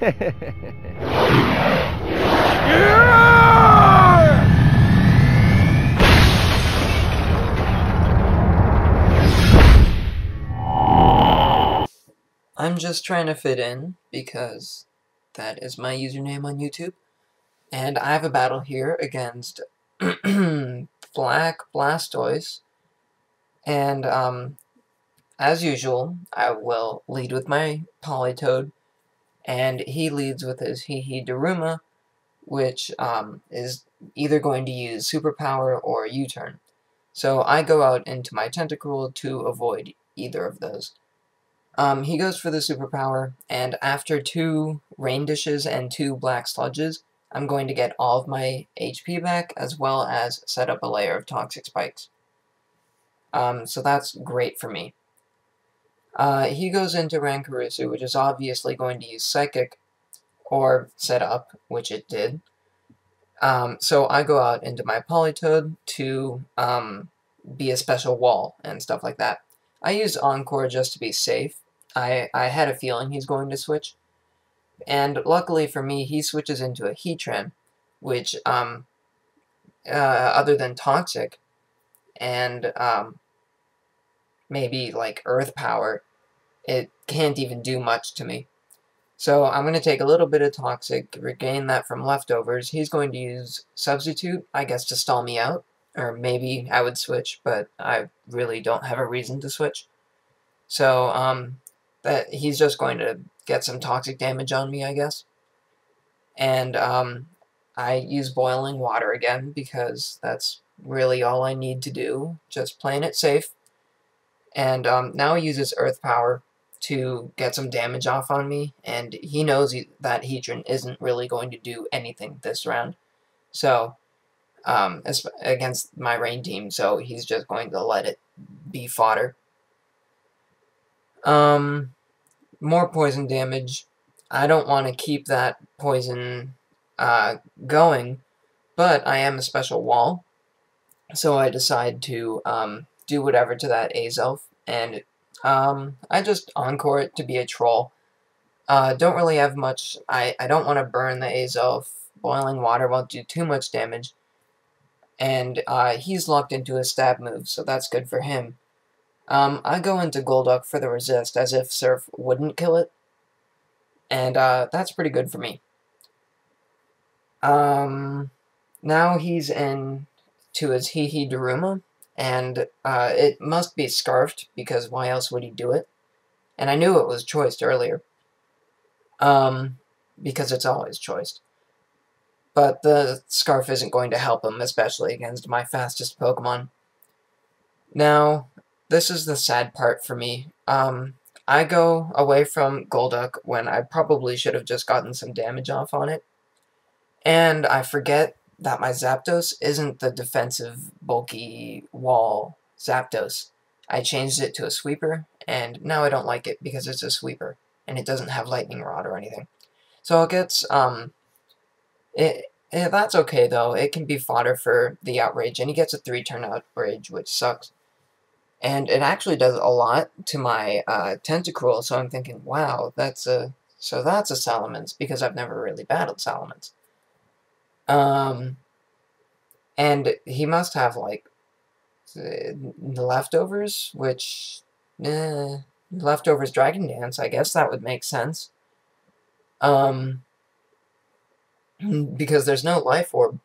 I'm just trying to fit in because that is my username on YouTube. And I have a battle here against Blakblastoise. And as usual, I will lead with my Polytoad, and he leads with his Daruma, which is either going to use Superpower or U-turn. So I go out into my Tentacruel to avoid either of those. He goes for the Superpower, and after 2 Rain Dishes and 2 Black Sludges, I'm going to get all of my HP back, as well as set up a layer of Toxic Spikes. So that's great for me. He goes into Rankarusu, which is obviously going to use Psychic, or set up, which it did. So I go out into my Polytoad to be a special wall and stuff like that. I use Encore just to be safe. I had a feeling he's going to switch. And luckily for me, he switches into a Heatran, which, other than Toxic, and maybe like Earth Power, it can't even do much to me. So I'm going to take a little bit of Toxic, regain that from leftovers. He's going to use Substitute, I guess, to stall me out. Or maybe I would switch, but I really don't have a reason to switch. So, that he's just going to get some toxic damage on me, I guess. And, I use Boiling Water again, because that's really all I need to do. Just playing it safe. And, now he uses Earth Power to get some damage off on me, and he knows that Heatran isn't really going to do anything this round. So, against my rain team, so he's just going to let it be fodder. More poison damage. I don't want to keep that poison going, but I am a special wall, so I decide to do whatever to that Azelf, and I just Encore it to be a troll. Don't really have much. I don't want to burn the Azelf. Boiling Water won't do too much damage. And he's locked into a stab move, so that's good for him. I go into Golduck for the resist, as if Surf wouldn't kill it. And that's pretty good for me. Now he's in to his Daruma, and it must be Scarfed, because why else would he do it? And I knew it was choiced earlier. Because it's always choiced. But the Scarf isn't going to help him, especially against my fastest Pokemon. Now, this is the sad part for me. I go away from Golduck when I probably should have just gotten some damage off on it. And I forget that my Zapdos isn't the defensive, bulky wall Zapdos. I changed it to a Sweeper, and now I don't like it because it's a Sweeper, and it doesn't have Lightning Rod or anything. So it gets, that's okay, though. It can be fodder for the Outrage, and he gets a 3-turn Outrage, which sucks. And it actually does a lot to my Tentacruel, so I'm thinking, wow, that's a Salamence, because I've never really battled Salamence. And he must have, like, the leftovers, which, leftovers Dragon Dance, I guess that would make sense. Because there's no Life Orb.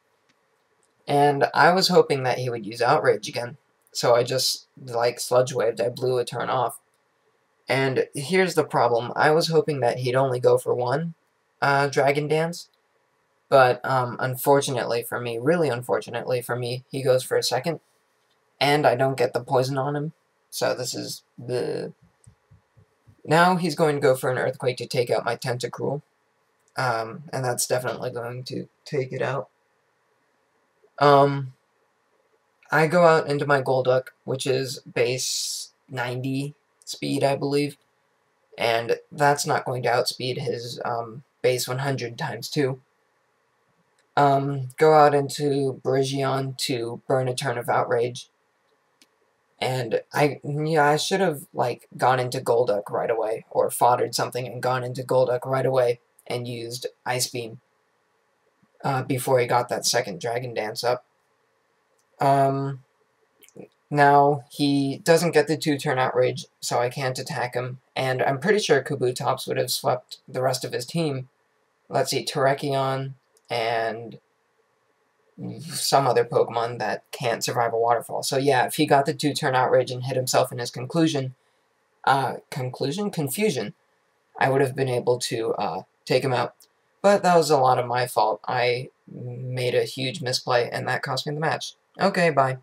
And I was hoping that he would use Outrage again. So I just, like, Sludge Waved. I blew a turn off. And here's the problem. I was hoping that he'd only go for 1 Dragon Dance. But, unfortunately for me, really unfortunately for me, he goes for a 2nd. And I don't get the poison on him. So this is the... Now he's going to go for an Earthquake to take out my Tentacruel. And that's definitely going to take it out. I go out into my Golduck, which is base 90 speed, I believe. And that's not going to outspeed his base 100 times 2. Go out into Brigion to burn a turn of Outrage. And I should have, like, gone into Golduck right away, or foddered something and gone into Golduck right away. and used Ice Beam before he got that second Dragon Dance up. Now, he doesn't get the 2-turn Outrage, so I can't attack him, and I'm pretty sure Kabutops would have swept the rest of his team. Let's see, Terrakion and some other Pokemon that can't survive a waterfall. So yeah, if he got the 2-turn Outrage and hit himself in his Confusion, I would have been able to take him out. But that was a lot of my fault. I made a huge misplay, and that cost me the match. Okay, bye.